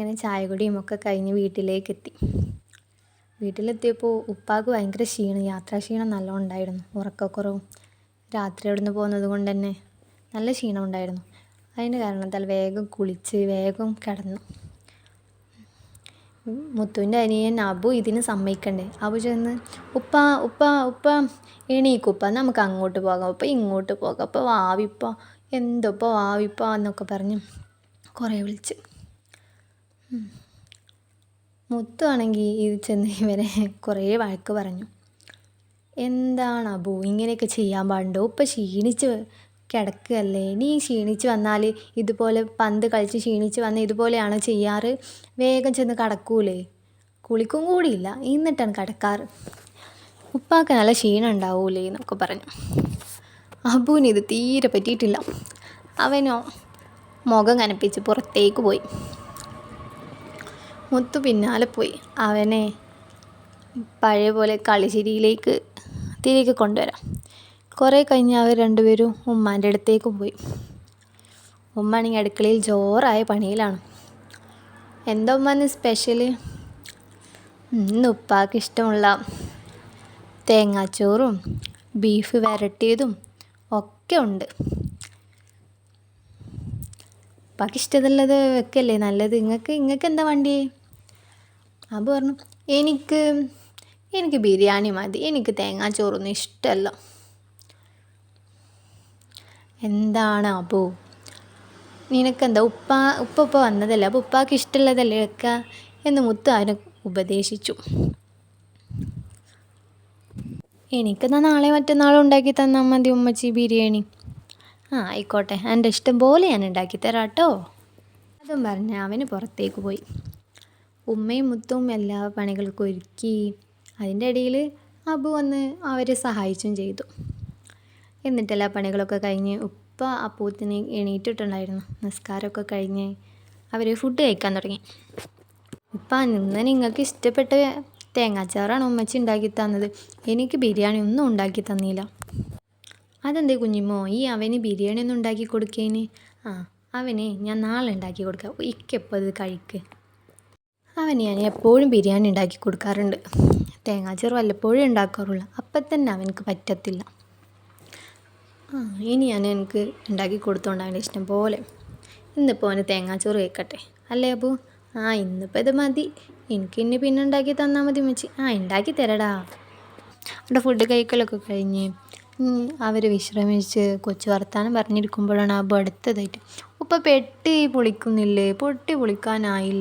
അങ്ങനെ ചായ കുടിയും ഒക്കെ കഴിഞ്ഞ് വീട്ടിലേക്കെത്തി. വീട്ടിലെത്തിയപ്പോൾ ഉപ്പാക്ക് ഭയങ്കര ക്ഷീണം, യാത്രാക്ഷീണം നല്ലോണം ഉണ്ടായിരുന്നു. ഉറക്കക്കുറവും രാത്രി അവിടുന്ന് പോകുന്നത് കൊണ്ട് തന്നെ നല്ല ക്ഷീണം ഉണ്ടായിരുന്നു. അതിന് കാരണത്താൽ വേഗം കുളിച്ച് വേഗം കിടന്നു. മുത്തുവിൻ്റെ അനിയൻ അബു ഇതിന് സമ്മതിക്കണ്ടേ. അബു ചെന്ന് ഉപ്പ ഉപ്പ ഉപ്പ എണീക്കുപ്പ, നമുക്ക് അങ്ങോട്ട് പോകാം ഉപ്പ, ഇങ്ങോട്ട് പോകാം ഉപ്പ, വാവിപ്പ, എന്തൊപ്പ വാവിപ്പ എന്നൊക്കെ പറഞ്ഞ് കുറേ വിളിച്ച്. മുത്തു ആണെങ്കിൽ ഇത് ചെന്ന് ഇവരെ കുറേ വഴക്ക് പറഞ്ഞു. എന്താണ് അബു ഇങ്ങനെയൊക്കെ ചെയ്യാൻ പാടുണ്ടോ? ഇപ്പം ക്ഷീണിച്ച് കിടക്കുകയല്ലേ, നീ ക്ഷീണിച്ച് വന്നാൽ ഇതുപോലെ പന്ത് കളിച്ച് ക്ഷീണിച്ച് വന്ന് ഇതുപോലെയാണ് ചെയ്യാറ്? വേഗം ചെന്ന് കിടക്കൂലേ? കുളിക്കും കൂടിയില്ല എന്നിട്ടാണ് കിടക്കാറ്. ഉപ്പാക്ക് നല്ല ക്ഷീണം ഉണ്ടാവൂലേ എന്നൊക്കെ പറഞ്ഞു. അബുവിന് ഇത് തീരെ പറ്റിയിട്ടില്ല. അവനോ മുഖം കനപ്പിച്ച് പുറത്തേക്ക് പോയി. മുത്തു പിന്നാലെ പോയി അവനെ പഴയ പോലെ കളിച്ചിരിയിലേക്ക് തിരികെ കൊണ്ടുവരാം. കുറേ കഴിഞ്ഞ് അവർ രണ്ടുപേരും ഉമ്മാൻ്റെ അടുത്തേക്ക് പോയി. ഉമ്മാണെങ്കിൽ അടുക്കളയിൽ ജോറായ പണിയിലാണ്. എന്താ ഉമ്മാന്ന് സ്പെഷ്യൽ? ഇന്ന് ഉപ്പാക്ക് ഇഷ്ടമുള്ള തേങ്ങാച്ചോറും ബീഫ് വരട്ടിയതും ഒക്കെ ഉണ്ട്. ഉപ്പാക്ക് ഇഷ്ടമുള്ളത് വെക്കല്ലേ നല്ലത്. ഇങ്ങക്ക് എന്താ വണ്ടി? അബു പറഞ്ഞു, എനിക്ക് ബിരിയാണി മതി, എനിക്ക് തേങ്ങാച്ചോറൊന്നും ഇഷ്ടമല്ല. എന്താണ് അബു, നിനക്കെന്താ? ഉപ്പ വന്നതല്ലേ, അപ്പോൾ ഉപ്പാക്ക് ഇഷ്ടമുള്ളതല്ലേ വെക്കുക എന്ന് മുത്തു അവനെ ഉപദേശിച്ചു. എനിക്കെന്നാൽ നാളെ മറ്റന്നാളും ഉണ്ടാക്കി തന്നാൽ മതി ഉമ്മച്ചി ബിരിയാണി. ആയിക്കോട്ടെ, എൻ്റെ ഇഷ്ടം പോലെ ഞാൻ ഉണ്ടാക്കി തരാം കേട്ടോ. അതും പറഞ്ഞ് അവന് പുറത്തേക്ക് പോയി. ഉമ്മയും മുത്തും എല്ലാ പണികൾക്കും ഒരുക്കി. അതിൻ്റെ ഇടയിൽ അബു വന്ന് അവരെ സഹായിച്ചും ചെയ്തു. എന്നിട്ട് എല്ലാ പണികളൊക്കെ കഴിഞ്ഞ് ഉപ്പ അപ്പൂത്തിന് എണീറ്റിട്ടുണ്ടായിരുന്നു. നിസ്കാരമൊക്കെ കഴിഞ്ഞ് അവർ ഫുഡ് കഴിക്കാൻ തുടങ്ങി. ഉപ്പ, ഇന്ന് നിങ്ങൾക്ക് ഇഷ്ടപ്പെട്ട തേങ്ങാച്ചാറാണ് ഉമ്മച്ചി ഉണ്ടാക്കി തന്നത്, എനിക്ക് ബിരിയാണി ഒന്നും ഉണ്ടാക്കി തന്നില്ല. അതെന്തേ കുഞ്ഞിമ്മോ, അവന് ബിരിയാണി ഒന്നും ഉണ്ടാക്കി കൊടുക്കേന്? അവന് ഞാൻ നാളെ ഉണ്ടാക്കി കൊടുക്കാം, ഇക്കെപ്പോൾ ഇത് കഴിക്ക്. അവന് ഞാൻ എപ്പോഴും ബിരിയാണി ഉണ്ടാക്കി കൊടുക്കാറുണ്ട്, തേങ്ങാച്ചോറ് വല്ലപ്പോഴും ഉണ്ടാക്കാറുള്ളൂ, അപ്പം തന്നെ അവനക്ക് പറ്റത്തില്ല. ഇനി ഞാൻ എനിക്ക് ഉണ്ടാക്കി കൊടുത്തോണ്ട് അവൻ്റെ ഇഷ്ടം പോലെ. ഇന്നിപ്പോൾ അവന് തേങ്ങാച്ചോറ് കേൾക്കട്ടെ അല്ലേ അബു? ഇന്നിപ്പോൾ ഇത് മതി, എനിക്ക് ഇനി പിന്നെ ഉണ്ടാക്കി തന്നാൽ മതി ഉമ്മച്ചി. ഉണ്ടാക്കി തരടാ. അവിടെ ഫുഡ് കഴിക്കലൊക്കെ കഴിഞ്ഞ് അവർ വിശ്രമിച്ച് കൊച്ചു വർത്താനം പറഞ്ഞിരിക്കുമ്പോഴാണ് അബു അടുത്തതായിട്ട്, ഉപ്പ പൊട്ടി പൊളിക്കാനായില്ല.